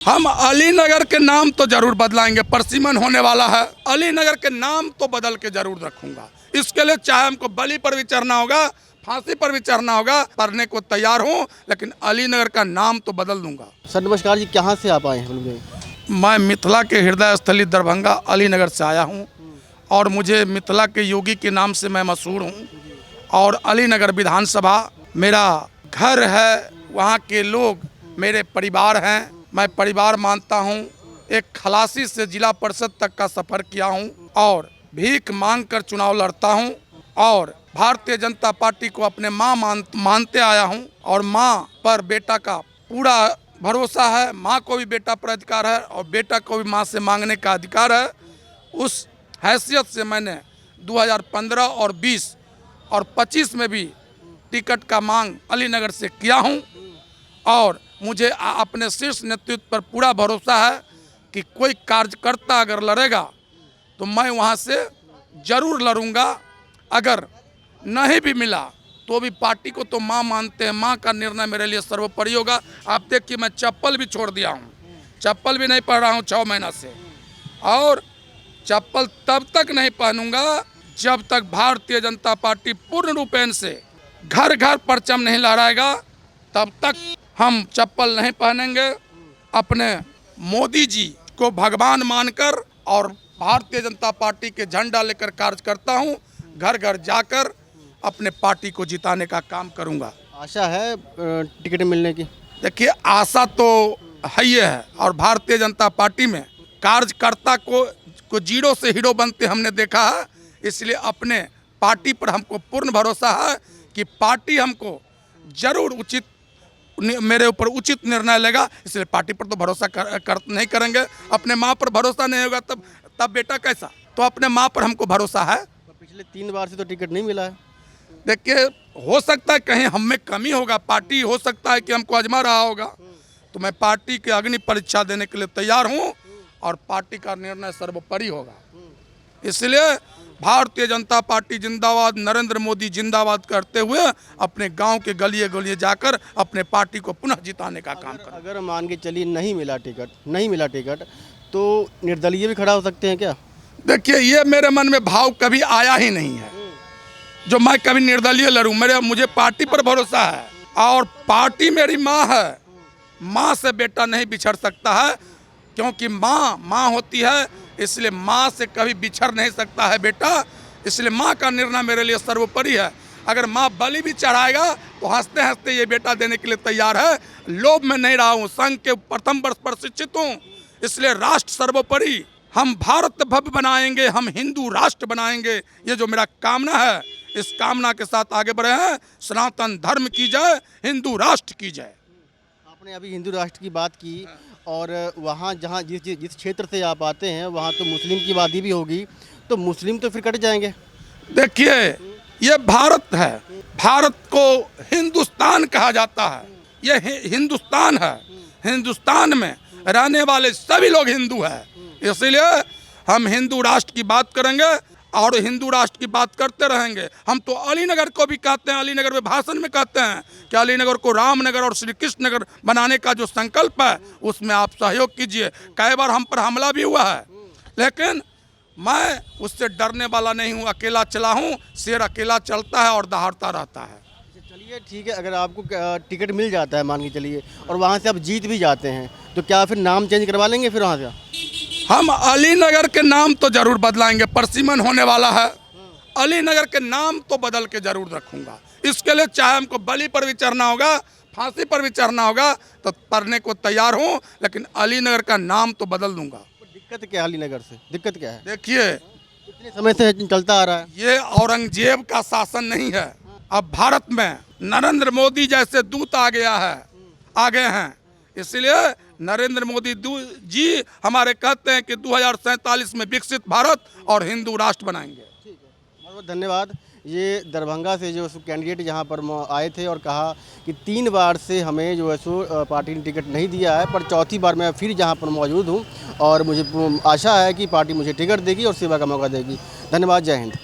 हम अलीनगर के नाम तो जरूर बदलाएंगे। परसिमन होने वाला है, अलीनगर के नाम तो बदल के जरूर रखूंगा। इसके लिए चाहे हमको बलि पर भी चढ़ना होगा, फांसी पर भी चढ़ना होगा, करने को तैयार हूँ, लेकिन अलीनगर का नाम तो बदल दूंगा। सर नमस्कार जी, कहाँ से आप आए हैं? मैं मिथिला के हृदय स्थली दरभंगा अलीनगर से आया हूँ और मुझे मिथिला के योगी के नाम से मैं मशहूर हूँ और अलीनगर विधानसभा मेरा घर है। वहाँ के लोग मेरे परिवार हैं, मैं परिवार मानता हूँ। एक खलासी से जिला परिषद तक का सफ़र किया हूँ और भीख मांगकर चुनाव लड़ता हूँ और भारतीय जनता पार्टी को अपने माँ मानते आया हूँ और माँ पर बेटा का पूरा भरोसा है। माँ को भी बेटा पर अधिकार है और बेटा को भी माँ से मांगने का अधिकार है। उस हैसियत से मैंने 2015 और 20 और 25 में भी टिकट का मांग अलीनगर से किया हूँ और मुझे अपने शीर्ष नेतृत्व पर पूरा भरोसा है कि कोई कार्यकर्ता अगर लड़ेगा तो मैं वहाँ से ज़रूर लड़ूंगा। अगर नहीं भी मिला तो भी पार्टी को तो माँ मानते हैं, माँ का निर्णय मेरे लिए सर्वोपरि होगा। आप देखिए मैं चप्पल भी छोड़ दिया हूँ, चप्पल भी नहीं पहन रहा हूँ 6 महीना से और चप्पल तब तक नहीं पहनूंगा जब तक भारतीय जनता पार्टी पूर्ण रूपेण से घर घर परचम नहीं लहराएगा, तब तक हम चप्पल नहीं पहनेंगे। अपने मोदी जी को भगवान मानकर और भारतीय जनता पार्टी के झंडा लेकर कार्य करता हूं। घर घर जाकर अपने पार्टी को जिताने का काम करूंगा। आशा है टिकट मिलने की? देखिए आशा तो है ही है और भारतीय जनता पार्टी में कार्यकर्ता को जीरो से हीरो बनते हमने देखा है। इसलिए अपने पार्टी पर हमको पूर्ण भरोसा है कि पार्टी हमको जरूर मेरे ऊपर उचित निर्णय लेगा। इसलिए पार्टी पर तो भरोसा नहीं करेंगे। अपने माँ पर भरोसा नहीं होगा तब बेटा कैसा? तो अपने माँ पर हमको भरोसा है। पिछले 3 बार से तो टिकट नहीं मिला है। देखिए हो सकता है कहीं हम में कमी होगा, पार्टी हो सकता है कि हमको आजमा रहा होगा, तो मैं पार्टी की अग्नि परीक्षा देने के लिए तैयार हूँ और पार्टी का निर्णय सर्वोपरि होगा। इसलिए भारतीय जनता पार्टी जिंदाबाद, नरेंद्र मोदी जिंदाबाद करते हुए अपने गांव के गलिए गलिए जाकर अपने पार्टी को पुनः जिताने का काम करें। अगर मान के चलिए नहीं मिला टिकट तो निर्दलीय भी खड़ा हो सकते हैं क्या? देखिए ये मेरे मन में भाव कभी आया ही नहीं है जो मैं कभी निर्दलीय लड़ूं। मुझे पार्टी पर भरोसा है और पार्टी मेरी माँ है। माँ से बेटा नहीं बिछड़ सकता है क्योंकि माँ होती है, इसलिए माँ से कभी बिछड़ नहीं सकता है बेटा। इसलिए माँ का निर्णय मेरे लिए सर्वोपरि है। अगर माँ बलि भी चढ़ाएगा तो हंसते हंसते ये बेटा देने के लिए तैयार है। लोभ में नहीं रहा हूँ, संघ के प्रथम वर्ष पर शिक्षित हूँ, इसलिए राष्ट्र सर्वोपरि। हम भारत भव्य बनाएंगे, हम हिंदू राष्ट्र बनाएंगे, ये जो मेरा कामना है, इस कामना के साथ आगे बढ़े हैं। सनातन धर्म की जय, हिंदू राष्ट्र की जय। आपने अभी हिंदू राष्ट्र की बात की और वहाँ जहाँ जिस क्षेत्र से आप आते हैं वहाँ तो मुस्लिम की आबादी भी होगी, तो मुस्लिम तो फिर कट जाएंगे। देखिए ये भारत है, भारत को हिंदुस्तान कहा जाता है, ये हिंदुस्तान है। हिंदुस्तान में रहने वाले सभी लोग हिंदू हैं, इसलिए हम हिंदू राष्ट्र की बात करेंगे और हिंदू राष्ट्र की बात करते रहेंगे। हम तो अलीनगर को भी कहते हैं, अलीनगर में भाषण में कहते हैं कि अलीनगर को रामनगर और श्री कृष्ण नगर बनाने का जो संकल्प है उसमें आप सहयोग कीजिए। कई बार हम पर हमला भी हुआ है, लेकिन मैं उससे डरने वाला नहीं हूँ। अकेला चला हूँ, शेर अकेला चलता है और दहाड़ता रहता है। चलिए ठीक है, अगर आपको टिकट मिल जाता है मान के चलिए और वहाँ से आप जीत भी जाते हैं तो क्या फिर नाम चेंज करवा लेंगे? फिर वहाँ से हम अलीनगर के नाम तो जरूर बदलाएंगे। परसिमन होने वाला है, अलीनगर के नाम तो बदल के जरूर रखूंगा। इसके लिए चाहे हमको बलि पर भी चढ़ना होगा, फांसी पर भी चढ़ना होगा, तो करने को तैयार हूँ, लेकिन अलीनगर का नाम तो बदल दूंगा। दिक्कत क्या है अलीनगर से? दिक्कत क्या है? देखिए इतने समय से चलता आ रहा है, ये औरंगजेब का शासन नहीं है। अब भारत में नरेंद्र मोदी जैसे दूत आ गए हैं, इसलिए नरेंद्र मोदी जी हमारे कहते हैं कि 2047 में विकसित भारत और हिंदू राष्ट्र बनाएंगे। ठीक है, बहुत बहुत धन्यवाद। ये दरभंगा से जो कैंडिडेट यहाँ पर आए थे और कहा कि 3 बार से हमें जो है सो पार्टी ने टिकट नहीं दिया है, पर चौथी बार मैं फिर यहाँ पर मौजूद हूँ और मुझे आशा है कि पार्टी मुझे टिकट देगी और सेवा का मौका देगी। धन्यवाद, जय हिंद।